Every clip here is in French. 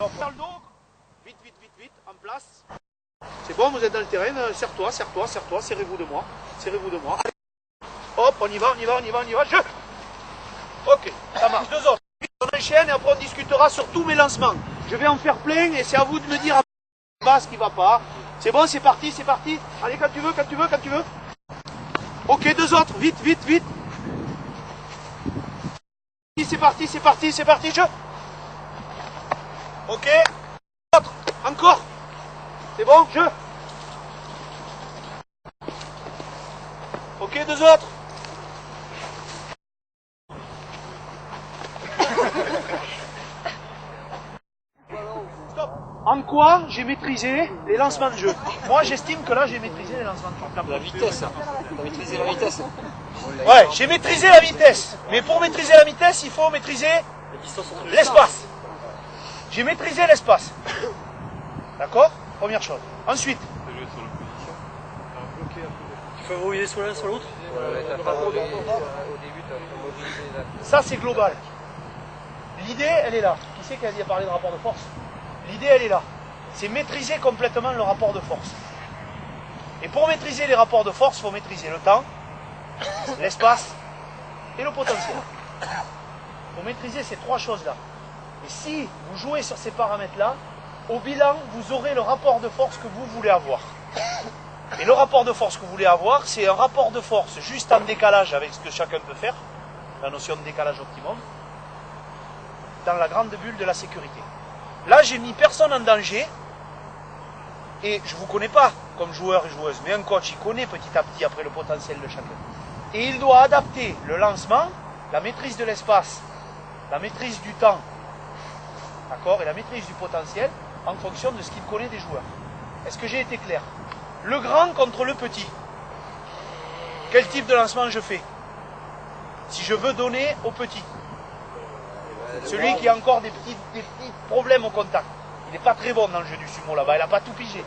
Dans le dos, vite, vite, vite, vite, en place. C'est bon, vous êtes dans le terrain, serre-toi, serre-toi, serre-toi, serrez-vous de moi, serrez-vous de moi. Allez. Hop, on y va, on y va, on y va, on y va, je. Ok, ça marche, 2 autres. On enchaîne et après on discutera sur tous mes lancements. Je vais en faire plein et c'est à vous de me dire ce qui va pas. C'est bon, c'est parti, c'est parti. Allez, quand tu veux, quand tu veux, quand tu veux. Ok, 2 autres, vite, vite, vite. C'est parti, c'est parti, c'est parti, je. Ok, autre, encore. C'est bon, je. Ok, 2 autres. Stop. En quoi j'ai maîtrisé les lancements de jeu? Moi, j'estime que là, j'ai maîtrisé les lancements de jeu. La vitesse. T'as maîtrisé la vitesse. Ouais, j'ai maîtrisé la vitesse. Mais pour maîtriser la vitesse, il faut maîtriser l'espace. J'ai maîtrisé l'espace. D'accord? Première chose. Ensuite. Tu favorises sur l'un sur l'autre? Ça, c'est global. L'idée, elle est là. Qui c'est qui a parlé de rapport de force? L'idée, elle est là. C'est maîtriser complètement le rapport de force. Et pour maîtriser les rapports de force, il faut maîtriser le temps, l'espace et le potentiel. Il faut maîtriser ces 3 choses-là. Et si vous jouez sur ces paramètres-là, au bilan, vous aurez le rapport de force que vous voulez avoir. Et le rapport de force que vous voulez avoir, c'est un rapport de force juste en décalage avec ce que chacun peut faire, la notion de décalage optimum, dans la grande bulle de la sécurité. Là, j'ai mis personne en danger, et je ne vous connais pas comme joueur et joueuse, mais un coach, il connaît petit à petit après le potentiel de chacun. Et il doit adapter le lancement, la maîtrise de l'espace, la maîtrise du temps, d'accord, et la maîtrise du potentiel en fonction de ce qu'il connaît des joueurs. Est-ce que j'ai été clair? Le grand contre le petit. Quel type de lancement je fais? Si je veux donner au petit. Celui qui a encore des petits problèmes au contact. Il n'est pas très bon dans le jeu du sumo là-bas, il n'a pas tout pigé.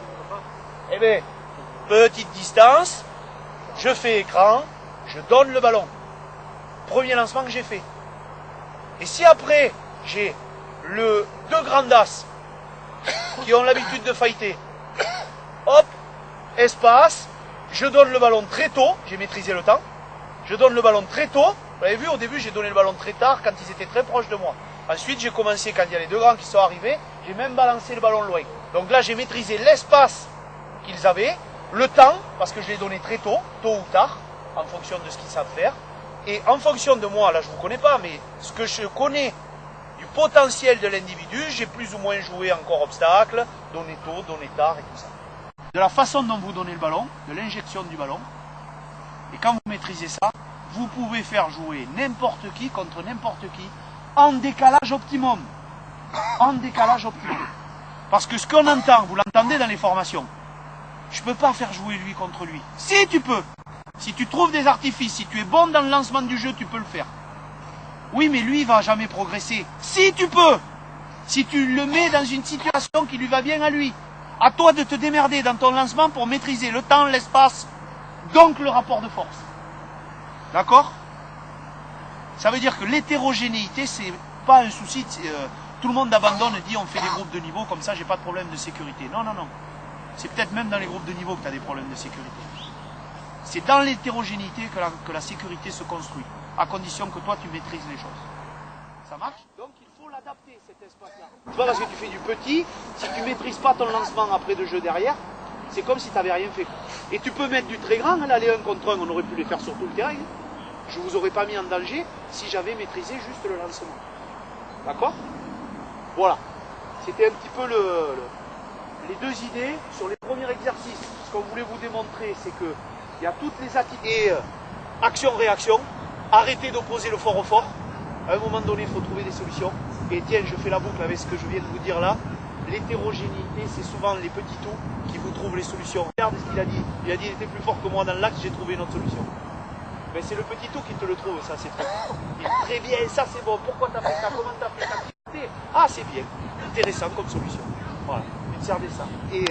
Eh bien, petite distance, je fais écran, je donne le ballon. Premier lancement que j'ai fait. Et si après, j'ai deux grands as qui ont l'habitude de fighter, hop, espace, je donne le ballon très tôt, j'ai maîtrisé le temps, je donne le ballon très tôt, vous l'avez vu au début j'ai donné le ballon très tard quand ils étaient très proches de moi. Ensuite j'ai commencé quand il y a les 2 grands qui sont arrivés, j'ai même balancé le ballon loin. Donc là j'ai maîtrisé l'espace qu'ils avaient, le temps, parce que je l'ai donné très tôt, tôt ou tard, en fonction de ce qu'ils savent faire, et en fonction de moi, là je ne vous connais pas, mais ce que je connais du potentiel de l'individu, j'ai plus ou moins joué encore obstacle, donné tôt, donné tard et tout ça. De la façon dont vous donnez le ballon, de l'injection du ballon, et quand vous maîtrisez ça, vous pouvez faire jouer n'importe qui contre n'importe qui en décalage optimum. En décalage optimum. Parce que ce qu'on entend, vous l'entendez dans les formations, je ne peux pas faire jouer lui contre lui. Si tu peux, si tu trouves des artifices, si tu es bon dans le lancement du jeu, tu peux le faire. Oui, mais lui, il ne va jamais progresser. Si tu peux, si tu le mets dans une situation qui lui va bien à lui, à toi de te démerder dans ton lancement pour maîtriser le temps, l'espace, donc le rapport de force. D'accord? Ça veut dire que l'hétérogénéité, c'est pas un souci. Tout le monde abandonne et dit on fait des groupes de niveau, comme ça j'ai pas de problème de sécurité. Non, non, non. C'est peut-être même dans les groupes de niveau que tu as des problèmes de sécurité. C'est dans l'hétérogénéité que la sécurité se construit, à condition que toi tu maîtrises les choses. Ça marche? Donc il faut l'adapter cet espace-là. C'est pas parce que tu fais du petit, si tu maîtrises pas ton lancement après de jeu derrière, c'est comme si tu n'avais rien fait. Et tu peux mettre du très grand, là les 1 contre 1, on aurait pu les faire sur tout le terrain. Je ne vous aurais pas mis en danger si j'avais maîtrisé juste le lancement. D'accord? Voilà. C'était un petit peu les 2 idées sur les premiers exercices. Ce qu'on voulait vous démontrer, c'est que il y a toutes les attitudes, action-réaction, arrêtez d'opposer le fort au fort. À un moment donné, il faut trouver des solutions. Et tiens, je fais la boucle avec ce que je viens de vous dire là. L'hétérogénéité, c'est souvent les petits tout qui vous trouvent les solutions. Regarde ce qu'il a dit. Il a dit il était plus fort que moi dans l'axe, j'ai trouvé une autre solution. Mais c'est le petit tout qui te le trouve, ça c'est très bien, ça c'est bon. Pourquoi t'as fait ça? Comment t'as fait ça? Ah, c'est bien. Intéressant comme solution. Voilà. Observez ça. Et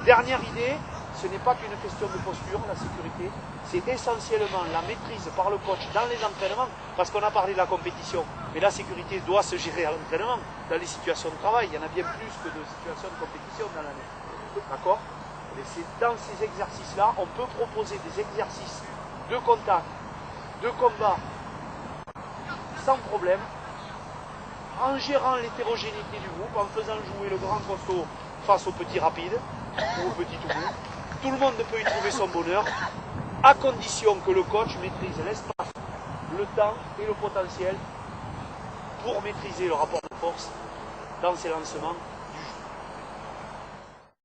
dernière idée, ce n'est pas qu'une question de posture, la sécurité, c'est essentiellement la maîtrise par le coach dans les entraînements, parce qu'on a parlé de la compétition, mais la sécurité doit se gérer à l'entraînement, dans les situations de travail, il y en a bien plus que de situations de compétition dans l'année. D'accord? Et c'est dans ces exercices-là, on peut proposer des exercices de contact, de combat, sans problème, en gérant l'hétérogénéité du groupe, en faisant jouer le grand costaud face au petit rapide, ou au petit tout bout. Tout le monde peut y trouver son bonheur, à condition que le coach maîtrise l'espace, le temps et le potentiel pour maîtriser le rapport de force dans ses lancements